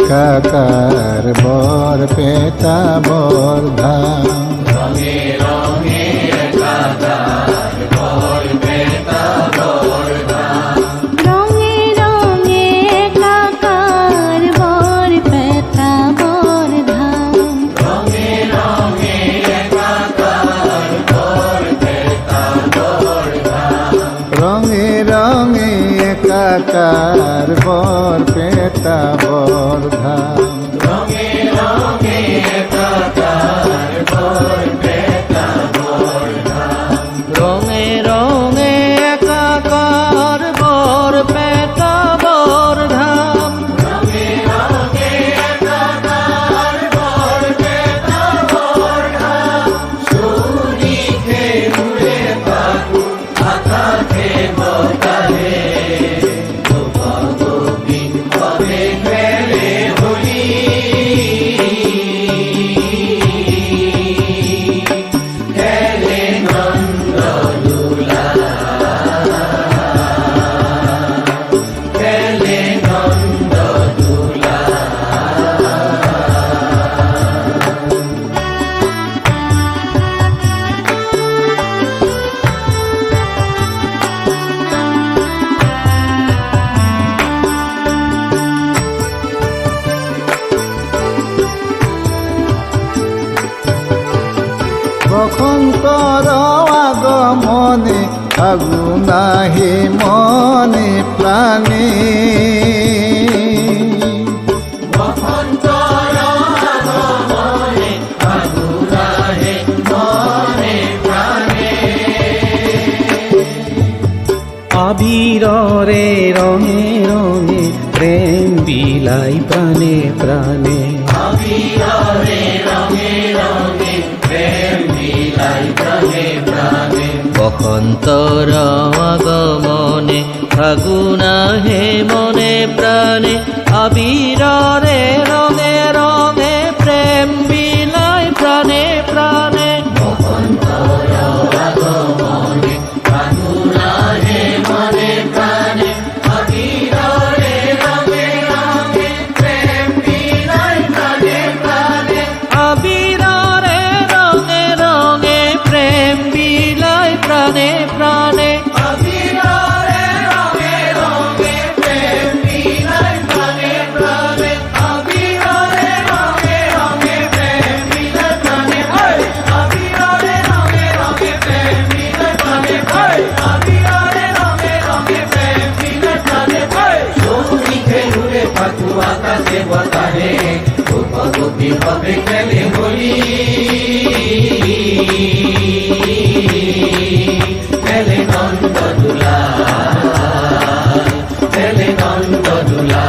একাকার বর পেতা বর ধাম। রঙে রঙে একাকার বর পেতা বর ধাম। রঙে রঙে একাকার বর পেতা বর ধাম। রঙে রঙে একাকার বর পেতা বর ধাম। রঙে রঙে একাকার বর পেতা বর ধাম। রঙে রঙে একাকার বর পেতা বর ধাম। রঙে রঙে একাকার বর পেতা বর ধাম। রঙে রঙে একাকার বর পেতা বর ধাম। সুরিখে উড়ে পাখু আকাশে বতাহে। গোপাগোপিন পদে খেলে হোলি। খেলে নন্দদোলা। খেলে নন্দদোলা। বসন্তৰ আগমনে ফাগুন আহে মনে প্ৰাণে। বসন্তৰ আগমনে ফাগুন আহে মনে প্ৰাণে। আবিৰৰে ৰঙে ৰঙে প্ৰেম বিলাই প্ৰাণে প্ৰাণে। আবিৰৰে ৰঙে ৰঙে প্ৰেম বিলাই প্ৰাণে প্ৰাণে। বসন্তৰ আগমনে ফাগুন আহে মনে প্ৰাণে। আবিৰৰে ৰঙে ৰঙে প্ৰেম বিলাই প্ৰাণে প্ৰাণে। বসন্তৰ আগমনে ফাগুন আহে মনে প্ৰাণে। আবিৰৰে ৰঙে ৰঙে প্ৰেম বিলাই প্ৰাণে প্ৰাণে। আবিৰৰে ৰঙে ৰঙে প্ৰেম বিলাই প্ৰাণে প্ৰাণে। আবিৰৰে ৰঙে ৰঙে প্ৰেম বিলাই প্ৰাণে প্ৰাণে। আবিৰৰে ৰঙে ৰঙে প্ৰেম বিলাই প্ৰাণে। আবিৰৰে ৰঙে ৰঙে প্ৰেম বিলাই প্ৰাণে। আবিৰৰে ৰঙে ৰঙে প্ৰেম বিলাই প্ৰাণে। সুরিখে উড়ে পাখু আকাশে বতাহে। গোপগোপী হবে খেলে হোলি। খেলে নন্দদোলা। খেলে নন্দদোলা।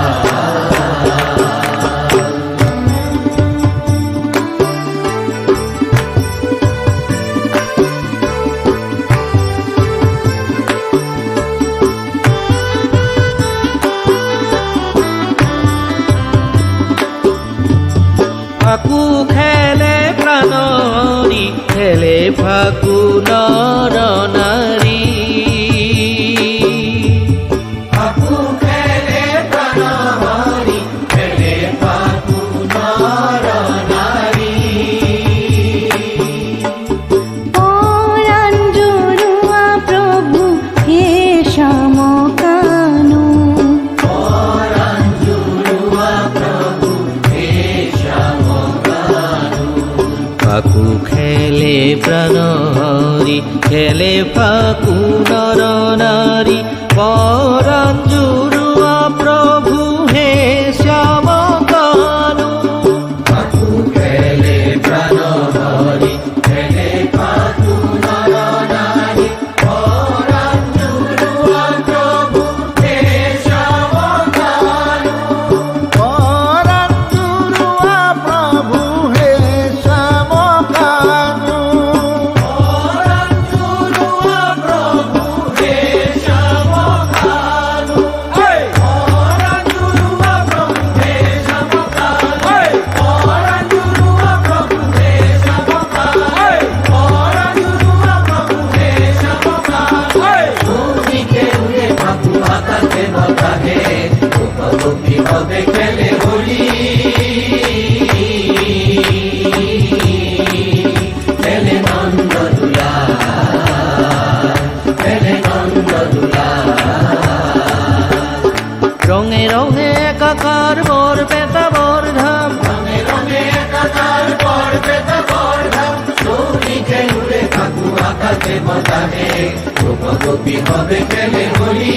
ফাকু খেলে প্ৰাণৰী খেলে ফাগুনৰ নাৰী। ফাকু খেলে প্রাণহরি। খেলে ফাগুনৰ নাৰী। পরাণ জুড়ুয়া প্রভু হে সমকানু। পরাণ জুড়ুয়া প্রভু হে সমকানু। ফাকু খেলে প্ৰাণহৰি খেলে ফাগুনৰ নাৰী। পৰাণ জুৰুৱা প্ৰভু হে শ্যাম কানু। ফাকু খেলে প্রাণহরি। খেলে ফাগুনৰ নাৰী। পরাণ জুড়ুয়া প্রভু হে সমকানু। পরাণ জুৰুৱা প্ৰভু হে শ্যাম কানু। পরাণ জুড়ুয়া প্রভু হে সমকানু। হাতে মতানে গোপ গোপী হবে খেলে হোলি